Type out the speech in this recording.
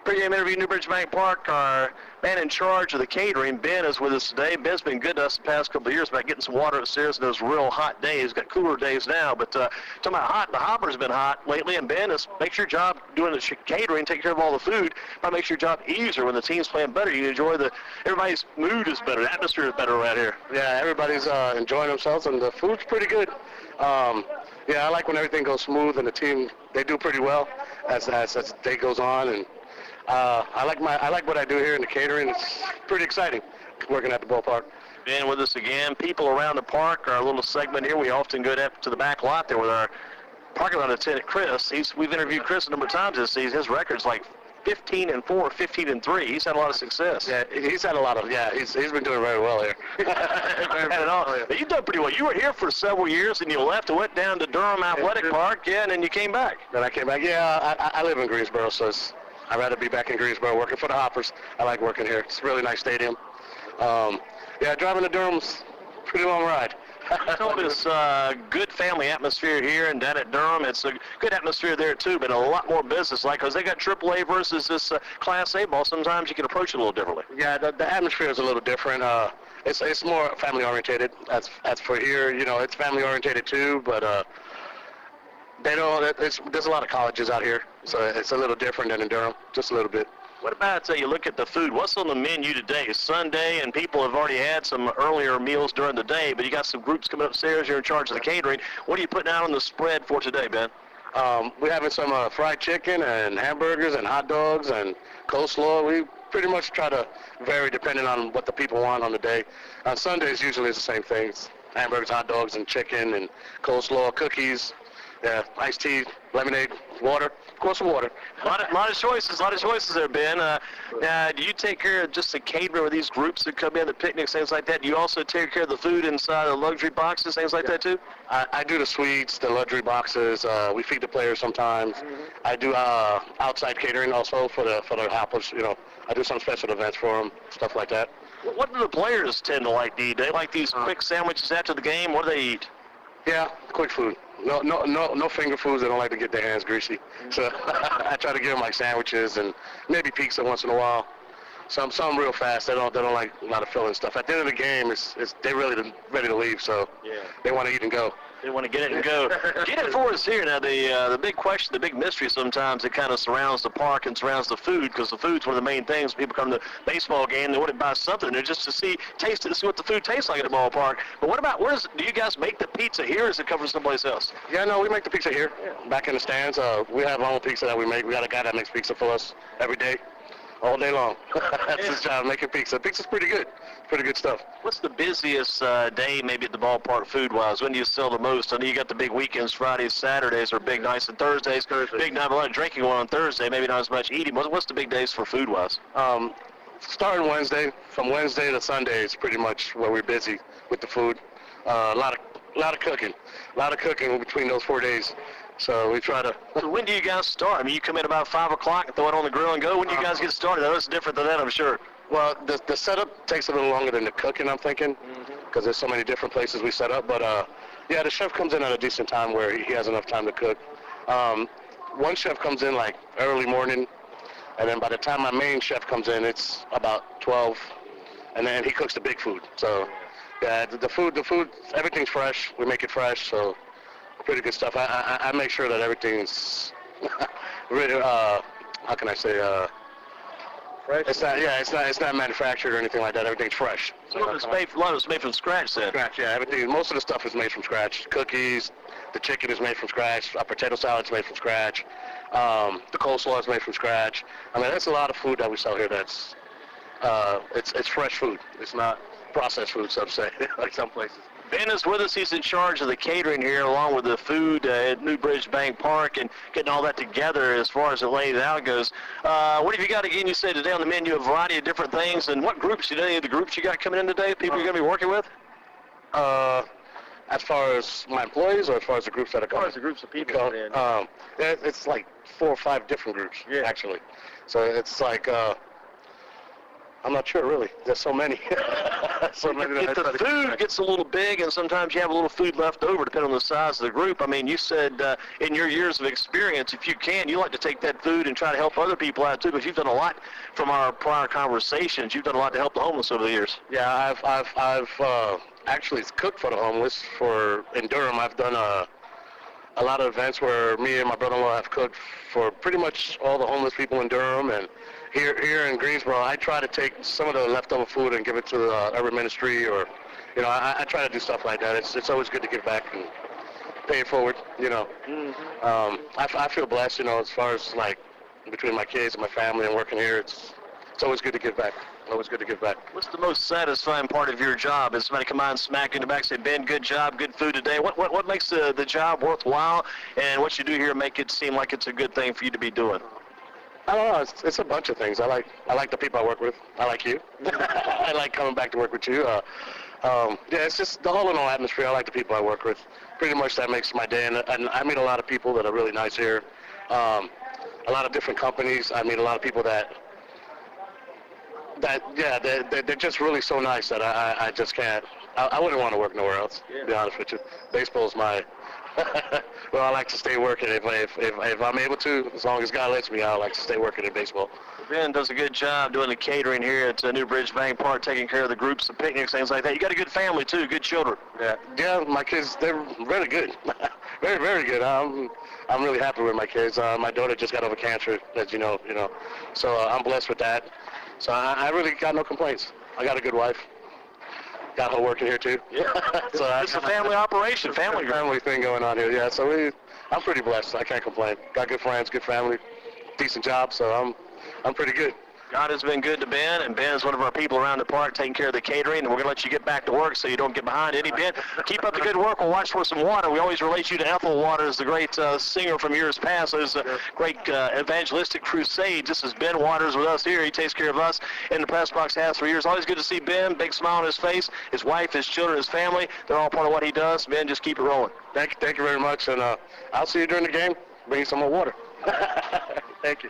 Pre-game interview, Newbridge Bank Park. Our man in charge of the catering, Ben, is with us today. Ben's been good to us the past couple of years about getting some water upstairs in those real hot days. Got cooler days now, but talking about hot, the hopper's been hot lately, and Ben, makes your job doing the catering, take care of all the food, probably makes your job easier when the team's playing better. You enjoy everybody's mood is better, the atmosphere is better around here. Yeah, everybody's enjoying themselves, and the food's pretty good. Yeah, I like when everything goes smooth, and the team, they do pretty well as the day goes on, and I like what I do here in the catering. It's pretty exciting working at the ballpark. Ben with us again. People around the park, our little segment here, we often go to the back lot there with our parking lot attendant, Chris. We've interviewed Chris a number of times this season. His record's like 15-4, 15-3. He's had a lot of success. Yeah, he's had a lot of, he's been doing very well here. But you've done pretty well. You were here for several years, and you left and went down to Durham Athletic Park, and then you came back. Then I came back. Yeah, I live in Greensboro, so I'd rather be back in Greensboro working for the Hoppers. I like working here. It's a really nice stadium. Driving to Durham's a pretty long ride. You told us good family atmosphere here and down at Durham. It's a good atmosphere there too, but a lot more business-like because they got AAA versus this Class A ball. Sometimes you can approach it a little differently. Yeah, the atmosphere is a little different. It's more family-orientated. As for here, it's family-orientated too, but there's a lot of colleges out here, so it's a little different than in Durham, just a little bit. What about you look at the food? What's on the menu today? It's Sunday, and people have already had some earlier meals during the day, but you got some groups coming upstairs. You're in charge of the catering. What are you putting out on the spread for today, Ben? We're having some fried chicken and hamburgers and hot dogs and coleslaw. We pretty much try to vary depending on what the people want on the day. On Sundays, usually it's the same things. Hamburgers, hot dogs, and chicken, and coleslaw, cookies. Yeah, iced tea, lemonade, water, of course water. A lot of choices there, Ben. Do you take care of just the catering with these groups that come in, the picnics, things like that? Do you also take care of the food inside the luxury boxes, things like that too? I do the suites, the luxury boxes. We feed the players sometimes. Mm-hmm. I do outside catering also for the Hoppers. I do some special events for them, stuff like that. What do the players tend to like to eat? They like these quick sandwiches after the game. What do they eat? Yeah, quick food. No finger foods. They don't like to get their hands greasy. So I try to give them like sandwiches and maybe pizza once in a while. Some real fast. They don't like a lot of filling stuff. At the end of the game, they're really ready to leave. So they want to eat and go. They want to get it and go. Get it for us here. Now, the big question, the big mystery sometimes that kind of surrounds the park and surrounds the food, because the food's one of the main things. People come to the baseball game, they want to buy something, and just to taste it, to see what the food tastes like at the ballpark. But what about, do you guys make the pizza here, or is it covered someplace else? Yeah, no, we make the pizza here, back in the stands. We have our own pizza that we make. We got a guy that makes pizza for us every day. All day long. That's his job, making pizza. Pizza's pretty good. Pretty good stuff. What's the busiest day maybe at the ballpark food-wise? When do you sell the most? I know you got the big weekends, Fridays, Saturdays are big nights, and Thursdays. Big night, a lot of drinking going on Thursday, maybe not as much eating. What's the big days for food-wise? Starting Wednesday, from Wednesday to Sunday is pretty much where we're busy with the food. A lot of cooking. A lot of cooking between those 4 days. So we try to... So when do you guys start? I mean, you come in about 5 o'clock and throw it on the grill and go. When do you guys get started? I know it's different than that, I'm sure. Well, the setup takes a little longer than the cooking, I'm thinking, because there's so many different places we set up. But, the chef comes in at a decent time where he has enough time to cook. One chef comes in, like, early morning, and then by the time my main chef comes in, it's about 12, and then he cooks the big food. So, yeah, the food, everything's fresh. We make it fresh, so... Pretty good stuff. I make sure that everything's really, how can I say, fresh? It's not manufactured or anything like that. Everything's fresh. So a lot of it's made from scratch then? Scratch, yeah. Most of the stuff is made from scratch. Cookies, the chicken is made from scratch. Our potato salad's made from scratch. The coleslaw is made from scratch. I mean, there's a lot of food that we sell here that's, it's fresh food. It's not processed food, so to say, like some places. Ben is with us. He's in charge of the catering here, along with the food at Newbridge Bank Park, and getting all that together as far as the laid out goes. What have you got again? You say today on the menu a variety of different things, and what groups? Any of the groups you got coming in today? People you're going to be working with? As far as my employees, or as far as the groups that are coming? As far as the groups of people coming in. It's like 4 or 5 different groups, actually. So it's like I'm not sure, really. There's so many. So many If the food gets a little big, and sometimes you have a little food left over, depending on the size of the group. I mean, you said in your years of experience, if you can, you like to take that food and try to help other people out too, because you've done a lot from our prior conversations. You've done a lot to help the homeless over the years. Yeah, I've actually cooked for the homeless in Durham. I've done a lot of events where me and my brother-in-law have cooked for pretty much all the homeless people in Durham. And here in Greensboro, I try to take some of the leftover food and give it to the urban ministry, or, you know, I try to do stuff like that. It's always good to give back and pay it forward, you know. I feel blessed, you know, as far as, like, between my kids and my family and working here, it's always good to give back. Always good to give back. What's the most satisfying part of your job? Is somebody come out and smack you in the back and say, Ben, good job, good food today? What makes the job worthwhile, and what you do here make it seem like it's a good thing for you to be doing? I don't know. It's a bunch of things. I like the people I work with. I like you. I like coming back to work with you. Yeah, it's just the whole in all atmosphere. I like the people I work with. Pretty much that makes my day. And I meet a lot of people that are really nice here. A lot of different companies. I meet a lot of people that they're just really so nice that I just can't. I wouldn't want to work nowhere else, to be honest with you. Baseball's my well, I like to stay working if I'm able to. As long as God lets me, I like to stay working in baseball. Ben does a good job doing the catering here at New Bridge Bank Park, taking care of the groups, the picnics, things like that. You got a good family too, good children. Yeah, my kids, they're really good. Very, very good. I'm really happy with my kids. My daughter just got over cancer, as you know. So I'm blessed with that. So I really got no complaints. I got a good wife. Got her working here too. Yeah. So it's a family operation, family thing going on here. Yeah. So I'm pretty blessed. I can't complain. Got good friends, good family, decent job. So I'm pretty good. God has been good to Ben, and Ben is one of our people around the park taking care of the catering, and we're going to let you get back to work so you don't get behind any. Ben, keep up the good work. We'll watch for some water. We always relate you to Ethel Waters, the great singer from years past. Those great evangelistic crusades. This is Ben Waters with us here. He takes care of us in the press box, has for years. Always good to see Ben. Big smile on his face. His wife, his children, his family, they're all part of what he does. Ben, just keep it rolling. Thank you very much, and I'll see you during the game. Bring you some more water. Thank you.